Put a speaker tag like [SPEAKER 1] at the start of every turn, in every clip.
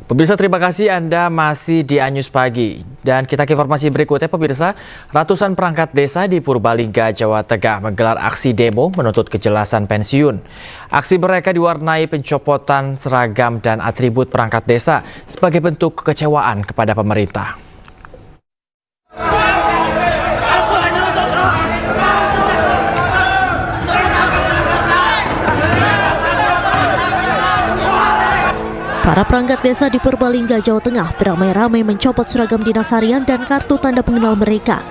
[SPEAKER 1] Pemirsa, terima kasih Anda masih di Anyus Pagi. Dan kita ke informasi berikutnya, pemirsa. Ratusan perangkat desa di Purbalingga, Jawa Tengah menggelar aksi demo menuntut kejelasan pensiun. Aksi mereka diwarnai pencopotan seragam dan atribut perangkat desa sebagai bentuk kekecewaan kepada pemerintah.
[SPEAKER 2] Para perangkat desa di Purbalingga, Jawa Tengah beramai-ramai mencopot seragam dinas harian dan kartu tanda pengenal mereka.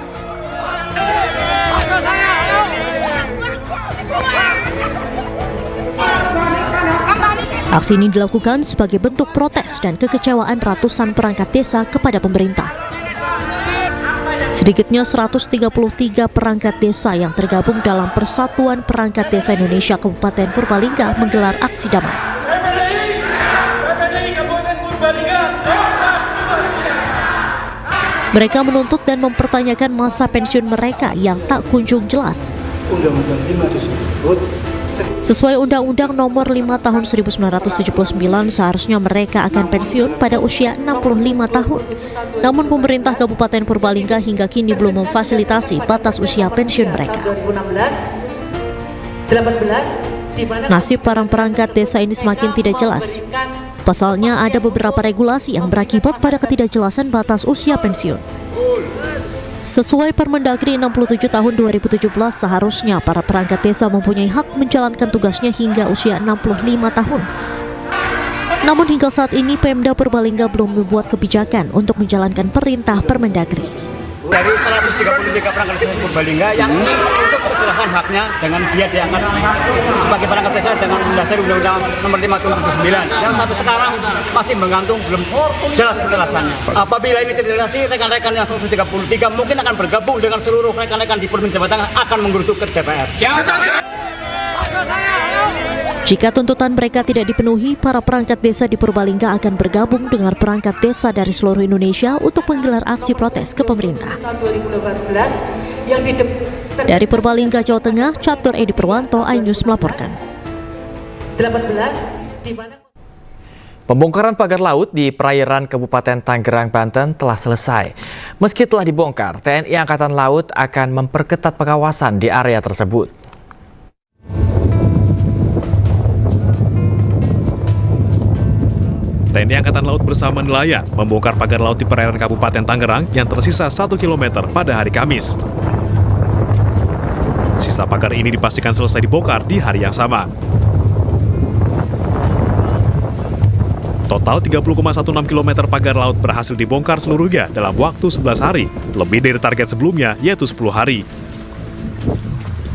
[SPEAKER 2] Aksi ini dilakukan sebagai bentuk protes dan kekecewaan ratusan perangkat desa kepada pemerintah. Sedikitnya 133 perangkat desa yang tergabung dalam Persatuan Perangkat Desa Indonesia Kabupaten Purbalingga menggelar aksi damai. Mereka menuntut dan mempertanyakan masa pensiun mereka yang tak kunjung jelas.
[SPEAKER 3] Undang-Undang 5 tersebut
[SPEAKER 2] sesuai Undang-Undang Nomor 5 Tahun 1979 seharusnya mereka akan pensiun pada usia 65 tahun. Namun pemerintah Kabupaten Purbalingga hingga kini belum memfasilitasi batas usia pensiun mereka. Nasib para perangkat desa ini semakin tidak jelas. Pasalnya ada beberapa regulasi yang berakibat pada ketidakjelasan batas usia pensiun. Sesuai Permendagri 67 tahun 2017, seharusnya para perangkat desa mempunyai hak menjalankan tugasnya hingga usia 65 tahun. Namun hingga saat ini Pemda Purbalingga belum membuat kebijakan untuk menjalankan perintah Permendagri.
[SPEAKER 4] Dari 133 perangkat desa Purbalingga yang untuk kejelasan haknya dengan dia diangkat sebagai perangkat desa dengan mendasari Undang-Undang Nomor 5 Tahun 2009 yang sampai sekarang masih menggantung, belum jelas kejelasannya. Apabila ini terjadi, rekan-rekan yang 133 mungkin akan bergabung dengan seluruh rekan-rekan di Provinsi Jawa Tengah akan menggeruduk ke DPR.
[SPEAKER 2] Jika tuntutan mereka tidak dipenuhi, para perangkat desa di Purbalingga akan bergabung dengan perangkat desa dari seluruh Indonesia untuk menggelar aksi protes ke pemerintah. Dari Purbalingga, Jawa Tengah, Catur Edi Purwanto, iNews melaporkan.
[SPEAKER 1] Pembongkaran pagar laut di perairan Kabupaten Tangerang, Banten telah selesai. Meski telah dibongkar, TNI Angkatan Laut akan memperketat pengawasan di area tersebut.
[SPEAKER 5] TNI Angkatan Laut bersama nelayan membongkar pagar laut di perairan Kabupaten Tangerang yang tersisa 1 km pada hari Kamis. Sisa pagar ini dipastikan selesai dibongkar di hari yang sama. Total 30,16 km pagar laut berhasil dibongkar seluruhnya dalam waktu 11 hari, lebih dari target sebelumnya yaitu 10 hari.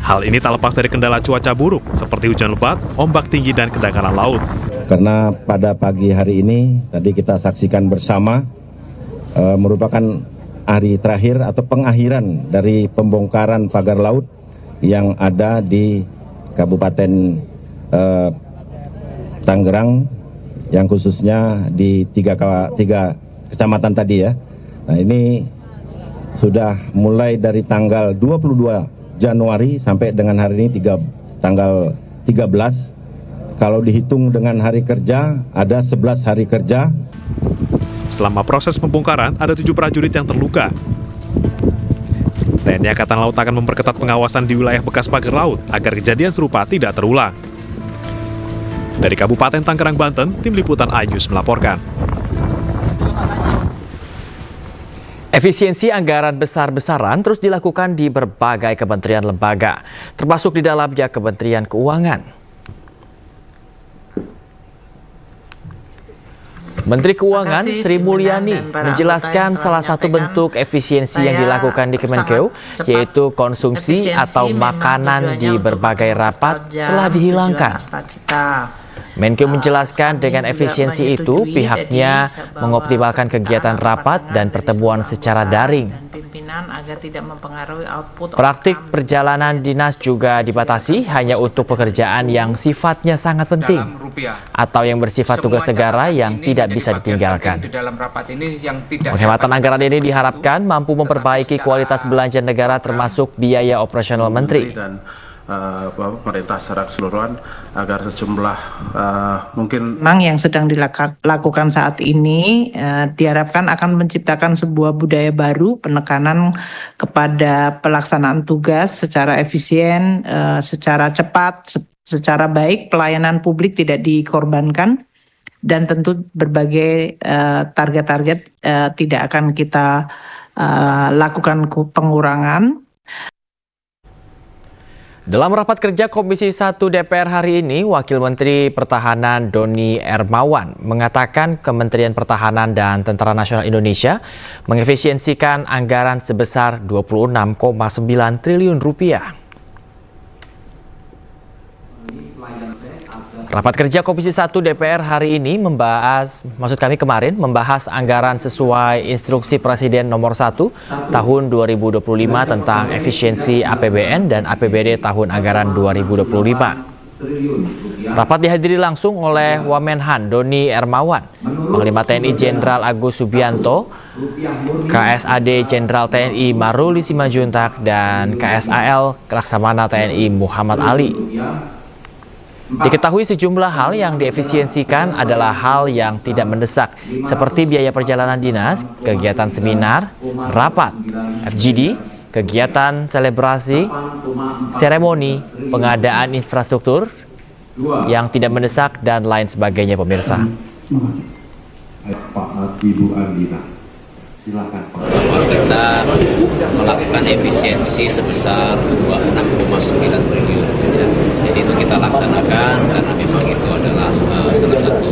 [SPEAKER 5] Hal ini tak lepas dari kendala cuaca buruk seperti hujan lebat, ombak tinggi, dan kedangkalan laut.
[SPEAKER 6] Karena pada pagi hari ini tadi kita saksikan bersama merupakan hari terakhir atau pengakhiran dari pembongkaran pagar laut yang ada di Kabupaten Tangerang, yang khususnya di tiga kecamatan tadi ya. Nah, ini sudah mulai dari tanggal 22 Januari sampai dengan hari ini tanggal 13. Kalau dihitung dengan hari kerja, ada 11 hari kerja.
[SPEAKER 5] Selama proses pembongkaran, ada 7 prajurit yang terluka. TNI Angkatan Laut akan memperketat pengawasan di wilayah bekas pagar laut agar kejadian serupa tidak terulang. Dari Kabupaten Tangerang, Banten, Tim Liputan iNews melaporkan.
[SPEAKER 1] Efisiensi anggaran besar-besaran terus dilakukan di berbagai kementerian lembaga, termasuk di dalamnya Kementerian Keuangan. Menteri Keuangan Sri Mulyani menjelaskan salah satu bentuk efisiensi yang dilakukan di Kemenkeu, yaitu konsumsi atau makanan di berbagai rapat telah dihilangkan. Menkeu menjelaskan dengan efisiensi itu pihaknya mengoptimalkan kegiatan rapat dan pertemuan secara daring. Praktik perjalanan dinas juga dibatasi hanya untuk pekerjaan yang sifatnya sangat penting atau yang bersifat tugas negara yang tidak bisa ditinggalkan. Penghematan anggaran ini diharapkan mampu memperbaiki kualitas belanja negara termasuk biaya operasional menteri.
[SPEAKER 7] pemerintah secara keseluruhan agar sejumlah mungkin
[SPEAKER 8] memang yang sedang dilakukan saat ini diharapkan akan menciptakan sebuah budaya baru, penekanan kepada pelaksanaan tugas secara efisien, secara cepat, secara baik, pelayanan publik tidak dikorbankan, dan tentu berbagai target-target tidak akan kita lakukan pengurangan.
[SPEAKER 1] Dalam rapat kerja Komisi 1 DPR hari ini, Wakil Menteri Pertahanan Doni Hermawan mengatakan Kementerian Pertahanan dan Tentara Nasional Indonesia mengefisiensikan anggaran sebesar 26,9 triliun rupiah. Rapat kerja Komisi 1 DPR hari ini membahas anggaran sesuai instruksi Presiden nomor 1 tahun 2025 tentang efisiensi APBN dan APBD tahun anggaran 2025. Rapat dihadiri langsung oleh Wamenhan Doni Hermawan, Panglima TNI Jenderal Agus Subianto, KSAD Jenderal TNI Maruli Simanjuntak, dan KSAL Laksamana TNI Muhammad Ali. Diketahui sejumlah hal yang diefisiensikan adalah hal yang tidak mendesak, seperti biaya perjalanan dinas, kegiatan seminar, rapat, FGD, kegiatan selebrasi, seremoni, pengadaan infrastruktur yang tidak mendesak, dan lain sebagainya, pemirsa.
[SPEAKER 9] Ibu Andina, silakan. Bahwa kita melakukan efisiensi sebesar 26,9 triliun. Jadi itu kita laksanakan karena memang itu adalah salah satu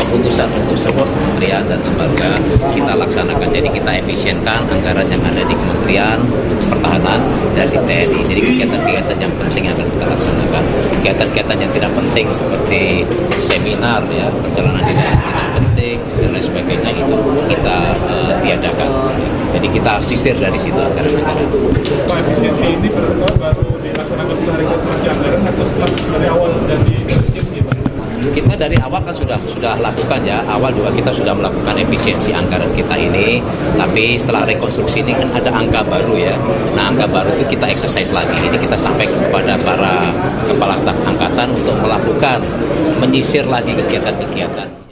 [SPEAKER 9] keputusan untuk sebuah kementerian dan lembaga kita laksanakan. Jadi kita efisienkan anggaran yang ada di Kementerian Pertahanan dan di TNI. Jadi kegiatan-kegiatan yang penting akan kita laksanakan. Kegiatan-kegiatan yang tidak penting seperti seminar, ya, perjalanan dinas yang tidak penting dan lain sebagainya itu kita tiadakan. Jadi kita sisir dari situ anggaran-anggaran.
[SPEAKER 10] Pak, efisiensi ini baru dilaksanakan setelah rekonstruksi anggaran atau setelah dari awal dan
[SPEAKER 9] kita dari awal kan sudah lakukan, ya. Awal juga kita sudah melakukan efisiensi anggaran kita ini, tapi setelah rekonstruksi ini kan ada angka baru, ya. Nah, angka baru itu kita exercise lagi. Ini kita sampaikan kepada para kepala staf angkatan untuk melakukan menyisir lagi kegiatan-kegiatan.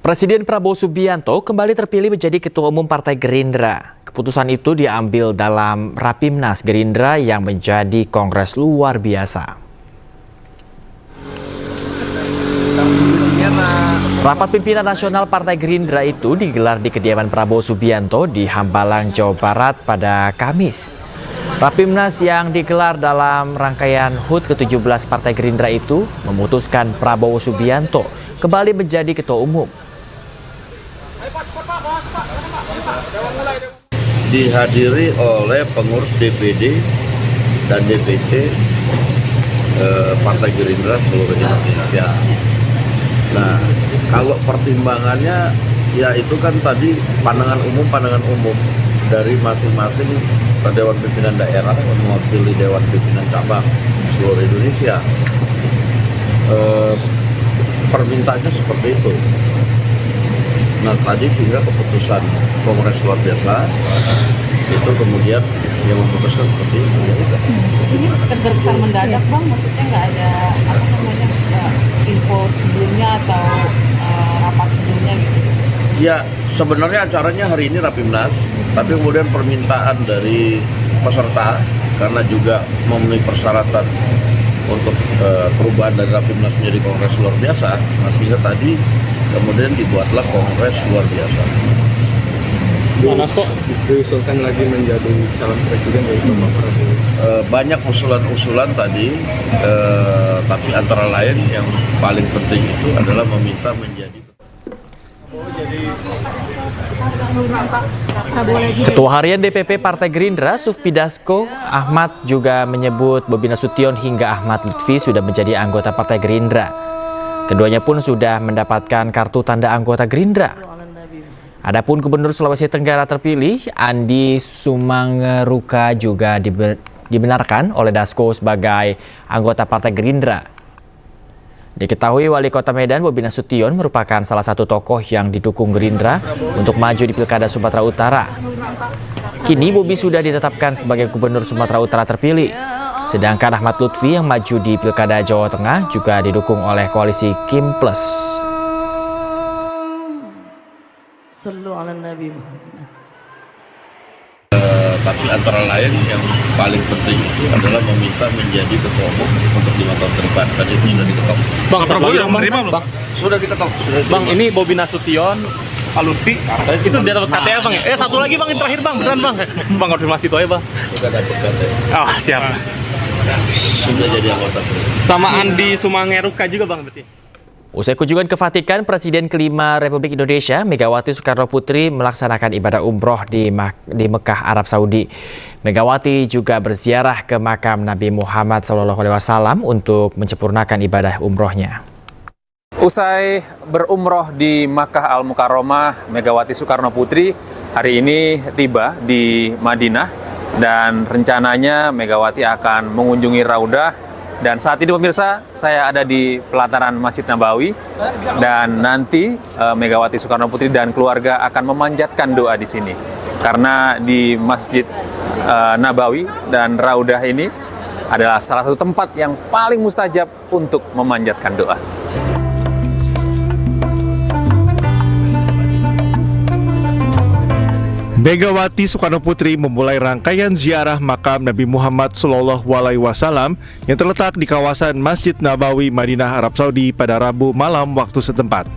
[SPEAKER 1] Presiden Prabowo Subianto kembali terpilih menjadi Ketua Umum Partai Gerindra. Keputusan itu diambil dalam Rapimnas Gerindra yang menjadi kongres luar biasa. Rapat pimpinan nasional Partai Gerindra itu digelar di kediaman Prabowo Subianto di Hambalang, Jawa Barat pada Kamis. Rapimnas yang digelar dalam rangkaian HUT ke-17 Partai Gerindra itu memutuskan Prabowo Subianto kembali menjadi Ketua Umum.
[SPEAKER 11] Dihadiri oleh pengurus DPD dan DPC Partai Gerindra seluruh Indonesia. Nah, kalau pertimbangannya ya itu kan tadi pandangan umum dari masing-masing Dewan Pimpinan Daerah yang mewakili Dewan Pimpinan Cabang seluruh Indonesia. Permintaannya seperti itu. Nah, tadi sehingga keputusan Kongres luar biasa itu kemudian yang memutuskan seperti itu.
[SPEAKER 12] Ini terkesan mendadak, Bang, maksudnya nggak ada info sebelumnya atau rapat sebelumnya gitu?
[SPEAKER 11] Ya, sebenarnya acaranya hari ini Rapimnas, tapi kemudian permintaan dari peserta karena juga memenuhi persyaratan untuk perubahan dari Rapimnas menjadi Kongres luar biasa, sehingga tadi kemudian dibuatlah Kongres luar biasa.
[SPEAKER 10] Panas kok diusulkan lagi menjadi calon presiden dari Bapak Prabowo?
[SPEAKER 11] Banyak usulan-usulan tadi, tapi antara lain yang paling penting itu adalah meminta menjadi
[SPEAKER 1] Ketua Harian DPP Partai Gerindra Sufmi Dasko Ahmad juga menyebut Bobi Nasution hingga Ahmad Lutfi sudah menjadi anggota Partai Gerindra. Keduanya pun sudah mendapatkan kartu tanda anggota Gerindra. Adapun Gubernur Sulawesi Tenggara terpilih Andi Sumangruka juga dibenarkan oleh Dasko sebagai anggota Partai Gerindra. Diketahui Wali Kota Medan Bobi Nasution merupakan salah satu tokoh yang didukung Gerindra untuk maju di Pilkada Sumatera Utara. Kini Bobi sudah ditetapkan sebagai Gubernur Sumatera Utara terpilih. Sedangkan Ahmad Lutfi yang maju di Pilkada Jawa Tengah juga didukung oleh koalisi Kim Plus.
[SPEAKER 11] Tapi antara lain yang paling penting itu adalah meminta menjadi ketua umum untuk 5 tahun ke depan. Tadi itu sudah diketok.
[SPEAKER 10] Bang, Prabowo yang menerima belum?
[SPEAKER 11] Sudah diketok.
[SPEAKER 10] Bang, ini Bobi Nasution, Pak Lutfi, itu dia dapat KTA Bang ya? Satu lagi Bang, yang terakhir Bang, beneran Bang. Bang, konfirmasi itu aja Bang.
[SPEAKER 11] Sudah dapat KTA.
[SPEAKER 10] Oh, siap.
[SPEAKER 11] Sudah jadi anggota.
[SPEAKER 10] Sama Andi Sumangeruka juga Bang berarti.
[SPEAKER 1] Usai kunjungan ke Vatikan, Presiden kelima Republik Indonesia, Megawati Soekarno Putri, melaksanakan ibadah umroh di Mekah, Arab Saudi. Megawati juga berziarah ke makam Nabi Muhammad SAW untuk menyempurnakan ibadah umrohnya.
[SPEAKER 13] Usai berumroh di Makkah Al-Mukarramah, Megawati Soekarno Putri hari ini tiba di Madinah dan rencananya Megawati akan mengunjungi Raudah. Dan saat ini pemirsa, saya ada di pelataran Masjid Nabawi dan nanti Megawati Soekarno Putri dan keluarga akan memanjatkan doa di sini. Karena di Masjid Nabawi dan Raudah ini adalah salah satu tempat yang paling mustajab untuk memanjatkan doa.
[SPEAKER 5] Megawati Soekarno Putri memulai rangkaian ziarah makam Nabi Muhammad SAW yang terletak di kawasan Masjid Nabawi, Madinah, Arab Saudi pada Rabu malam waktu setempat.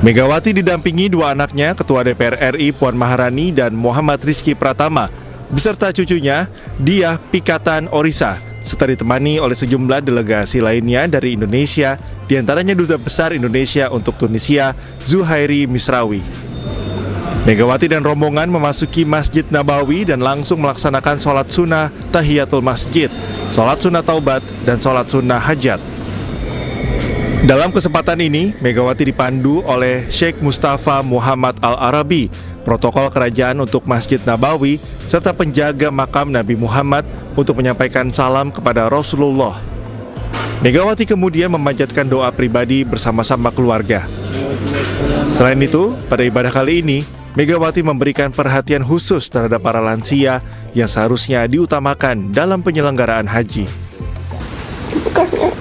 [SPEAKER 5] Megawati didampingi dua anaknya, Ketua DPR RI Puan Maharani dan Muhammad Rizky Pratama, beserta cucunya Diah Pikatan Orisa, serta ditemani oleh sejumlah delegasi lainnya dari Indonesia, diantaranya Duta Besar Indonesia untuk Tunisia, Zuhairi Misrawi. Megawati dan rombongan memasuki Masjid Nabawi dan langsung melaksanakan sholat sunnah Tahiyatul Masjid, sholat sunnah Taubat, dan sholat sunnah Hajat. Dalam kesempatan ini, Megawati dipandu oleh Sheikh Mustafa Muhammad Al-Arabi, protokol kerajaan untuk Masjid Nabawi, serta penjaga makam Nabi Muhammad untuk menyampaikan salam kepada Rasulullah. Megawati kemudian memanjatkan doa pribadi bersama-sama keluarga. Selain itu, pada ibadah kali ini, Megawati memberikan perhatian khusus terhadap para lansia yang seharusnya diutamakan dalam penyelenggaraan haji.
[SPEAKER 14] Bukannya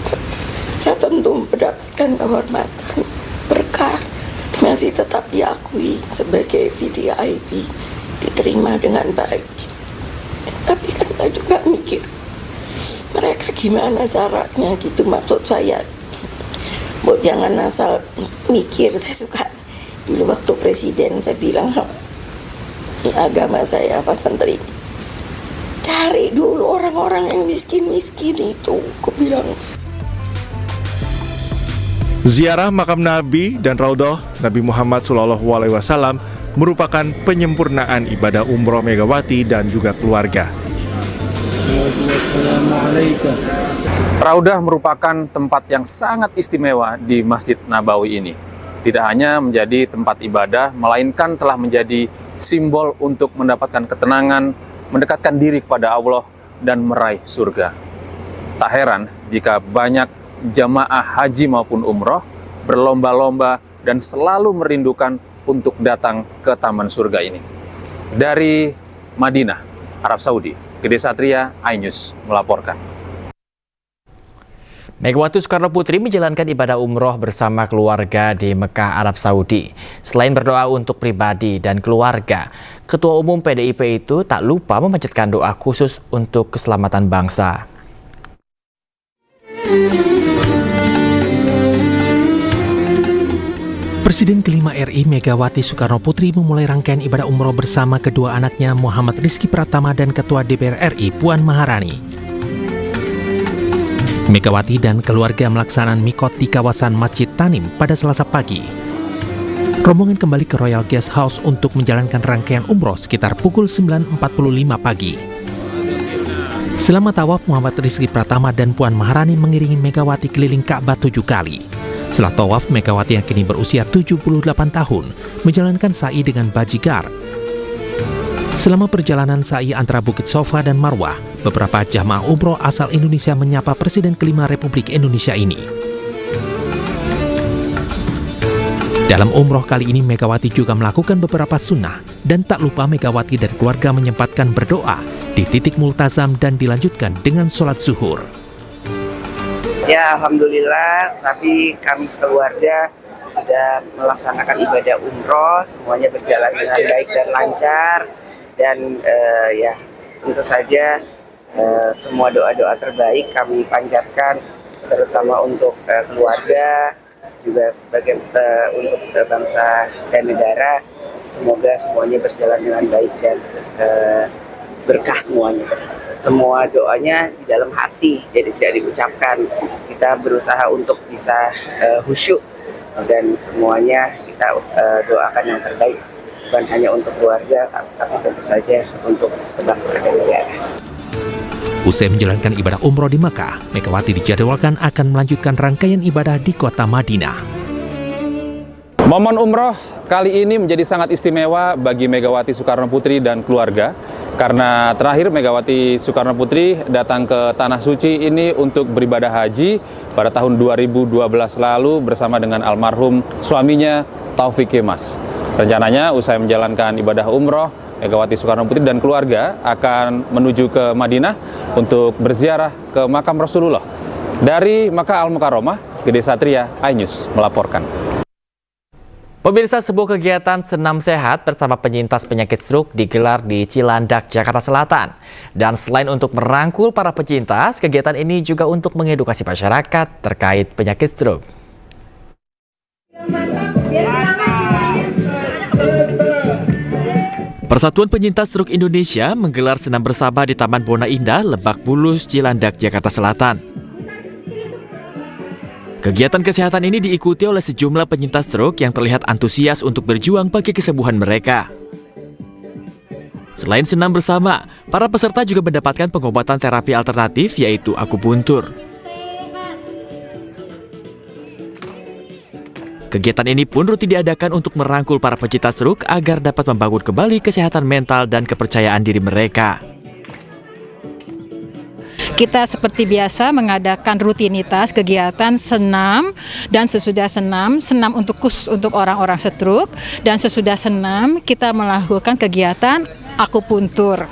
[SPEAKER 14] saya tentu mendapatkan kehormatan, berkah, masih tetap diakui sebagai VVIP, diterima dengan baik. Tapi kan saya juga mikir, mereka gimana caranya gitu, maksud saya. Buat jangan asal mikir, saya suka. Dulu waktu presiden saya bilang, ini agama saya Pak Menteri, cari dulu orang-orang yang miskin-miskin itu, aku bilang.
[SPEAKER 5] Ziarah makam Nabi dan Raudhah Nabi Muhammad SAW merupakan penyempurnaan ibadah umroh Megawati dan juga keluarga.
[SPEAKER 13] Raudah merupakan tempat yang sangat istimewa di Masjid Nabawi ini. Tidak hanya menjadi tempat ibadah, melainkan telah menjadi simbol untuk mendapatkan ketenangan, mendekatkan diri kepada Allah, dan meraih surga. Tak heran jika banyak jamaah haji maupun umroh berlomba-lomba dan selalu merindukan untuk datang ke Taman Surga ini. Dari Madinah, Arab Saudi, Gede Satria, iNews melaporkan.
[SPEAKER 1] Megawati Soekarno Putri menjalankan ibadah umroh bersama keluarga di Mekah, Arab Saudi. Selain berdoa untuk pribadi dan keluarga, Ketua Umum PDIP itu tak lupa memanjatkan doa khusus untuk keselamatan bangsa.
[SPEAKER 15] Presiden kelima RI Megawati Soekarno Putri memulai rangkaian ibadah umroh bersama kedua anaknya Muhammad Rizky Pratama dan Ketua DPR RI Puan Maharani. Megawati dan keluarga melaksanakan mikot di kawasan Masjid Tanim pada Selasa pagi. Rombongan kembali ke Royal Guest House untuk menjalankan rangkaian umroh sekitar pukul 9.45 pagi. Selama tawaf, Muhammad Rizky Pratama dan Puan Maharani mengiringi Megawati keliling Ka'bah 7 kali. Setelah tawaf, Megawati yang kini berusia 78 tahun menjalankan sa'i dengan bajigar. Selama perjalanan sa'i antara Bukit Sofa dan Marwah, beberapa jamaah umroh asal Indonesia menyapa Presiden kelima Republik Indonesia ini. Dalam umroh kali ini, Megawati juga melakukan beberapa sunnah dan tak lupa Megawati dan keluarga menyempatkan berdoa di titik multazam dan dilanjutkan dengan sholat zuhur.
[SPEAKER 16] Ya, alhamdulillah, tapi kami sekeluarga sudah melaksanakan ibadah umroh, semuanya berjalan dengan baik dan lancar, dan ya tentu saja semua doa-doa terbaik kami panjatkan, terutama untuk keluarga, juga untuk bangsa dan negara. Semoga semuanya berjalan dengan baik dan berkah semuanya. Semua doanya di dalam hati, jadi tidak diucapkan. Kita berusaha untuk bisa khusyuk, dan semuanya kita doakan yang terbaik, bukan hanya untuk keluarga, tapi tentu saja untuk bangsa dan negara.
[SPEAKER 15] Usai menjalankan ibadah umroh di Makkah, Megawati dijadwalkan akan melanjutkan rangkaian ibadah di kota Madinah.
[SPEAKER 13] Momen umroh kali ini menjadi sangat istimewa bagi Megawati Soekarno Putri dan keluarga, karena terakhir Megawati Soekarno Putri datang ke Tanah Suci ini untuk beribadah haji pada tahun 2012 lalu bersama dengan almarhum suaminya Taufik Kemas. Rencananya usai menjalankan ibadah umroh, Megawati Soekarno Putri dan keluarga akan menuju ke Madinah untuk berziarah ke makam Rasulullah. Dari Makkah Al-Mukarramah, Gede Satria, iNews melaporkan.
[SPEAKER 1] Pemirsa, sebuah kegiatan senam sehat bersama penyintas penyakit stroke digelar di Cilandak, Jakarta Selatan. Dan selain untuk merangkul para penyintas, kegiatan ini juga untuk mengedukasi masyarakat terkait penyakit stroke. Persatuan Penyintas Stroke Indonesia menggelar senam bersama di Taman Bona Indah, Lebak Bulus, Cilandak, Jakarta Selatan. Kegiatan kesehatan ini diikuti oleh sejumlah penyintas stroke yang terlihat antusias untuk berjuang bagi kesembuhan mereka. Selain senam bersama, para peserta juga mendapatkan pengobatan terapi alternatif, yaitu akupuntur. Kegiatan ini pun rutin diadakan untuk merangkul para penyintas stroke agar dapat membangun kembali kesehatan mental dan kepercayaan diri mereka.
[SPEAKER 12] Kita seperti biasa mengadakan rutinitas kegiatan senam, dan sesudah senam untuk khusus untuk orang-orang stroke, dan sesudah senam kita melakukan kegiatan akupuntur,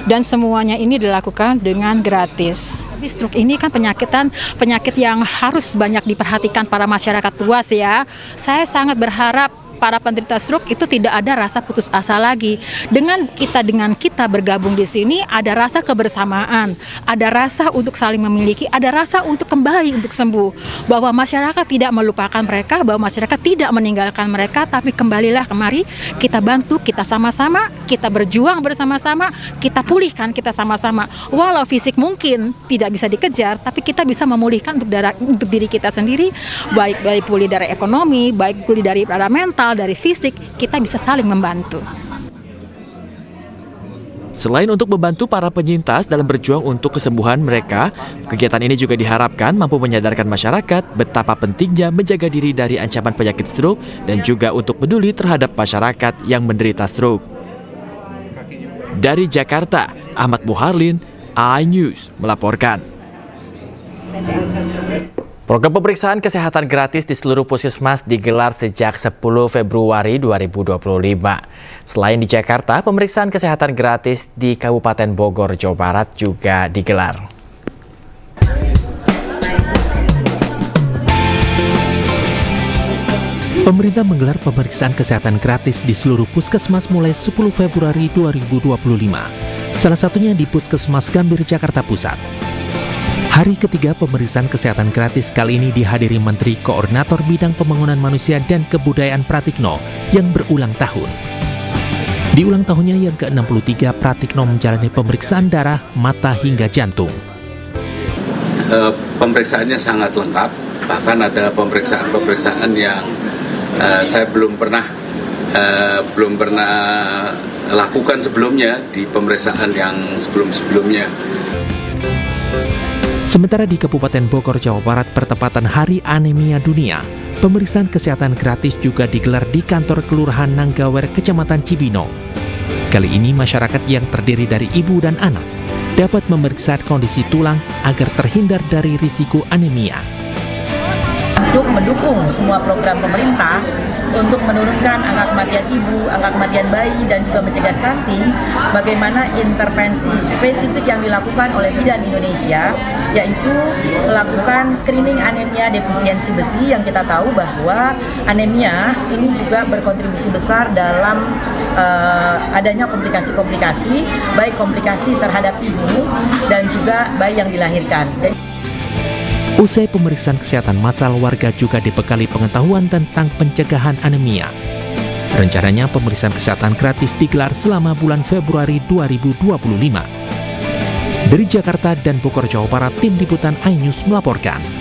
[SPEAKER 12] dan semuanya ini dilakukan dengan gratis. Tapi stroke ini kan penyakit yang harus banyak diperhatikan para masyarakat luas ya. Saya sangat berharap para penderita stroke itu tidak ada rasa putus asa lagi. Dengan kita bergabung di sini, ada rasa kebersamaan, ada rasa untuk saling memiliki, ada rasa untuk kembali untuk sembuh. Bahwa masyarakat tidak melupakan mereka, bahwa masyarakat tidak meninggalkan mereka, tapi kembalilah kemari, kita bantu, kita sama-sama, kita berjuang bersama-sama, kita pulihkan kita sama-sama. Walau fisik mungkin tidak bisa dikejar, tapi kita bisa memulihkan untuk diri kita sendiri, baik pulih dari ekonomi, baik pulih dari mental, dari fisik, kita bisa saling membantu.
[SPEAKER 1] Selain untuk membantu para penyintas dalam berjuang untuk kesembuhan mereka, kegiatan ini juga diharapkan mampu menyadarkan masyarakat betapa pentingnya menjaga diri dari ancaman penyakit stroke dan juga untuk peduli terhadap masyarakat yang menderita stroke. Dari Jakarta, Ahmad Muharlin, iNews melaporkan. Program pemeriksaan kesehatan gratis di seluruh puskesmas digelar sejak 10 Februari 2025. Selain di Jakarta, pemeriksaan kesehatan gratis di Kabupaten Bogor, Jawa Barat juga digelar.
[SPEAKER 15] Pemerintah menggelar pemeriksaan kesehatan gratis di seluruh puskesmas mulai 10 Februari 2025. Salah satunya di Puskesmas Gambir, Jakarta Pusat. Hari ketiga pemeriksaan kesehatan gratis kali ini dihadiri Menteri Koordinator Bidang Pembangunan Manusia dan Kebudayaan Pratikno yang berulang tahun. Di ulang tahunnya yang ke-63, Pratikno menjalani pemeriksaan darah, mata hingga jantung.
[SPEAKER 17] Pemeriksaannya sangat lengkap, bahkan ada pemeriksaan yang saya belum pernah lakukan sebelumnya di pemeriksaan yang sebelum-sebelumnya.
[SPEAKER 15] Sementara di Kabupaten Bogor, Jawa Barat, bertepatan Hari Anemia Dunia, pemeriksaan kesehatan gratis juga digelar di kantor Kelurahan Nanggawer, Kecamatan Cibino. Kali ini masyarakat yang terdiri dari ibu dan anak dapat memeriksa kondisi tulang agar terhindar dari risiko anemia.
[SPEAKER 18] untuk mendukung semua program pemerintah untuk menurunkan angka kematian ibu, angka kematian bayi, dan juga mencegah stunting, bagaimana intervensi spesifik yang dilakukan oleh Bidan Indonesia, yaitu melakukan screening anemia defisiensi besi, yang kita tahu bahwa anemia ini juga berkontribusi besar dalam adanya komplikasi-komplikasi, baik komplikasi terhadap ibu dan juga bayi yang dilahirkan.
[SPEAKER 15] Usai pemeriksaan kesehatan massal, warga juga dibekali pengetahuan tentang pencegahan anemia. Rencananya pemeriksaan kesehatan gratis digelar selama bulan Februari 2025. Dari Jakarta dan Bogor, Jawa Barat, Tim Liputan iNews melaporkan.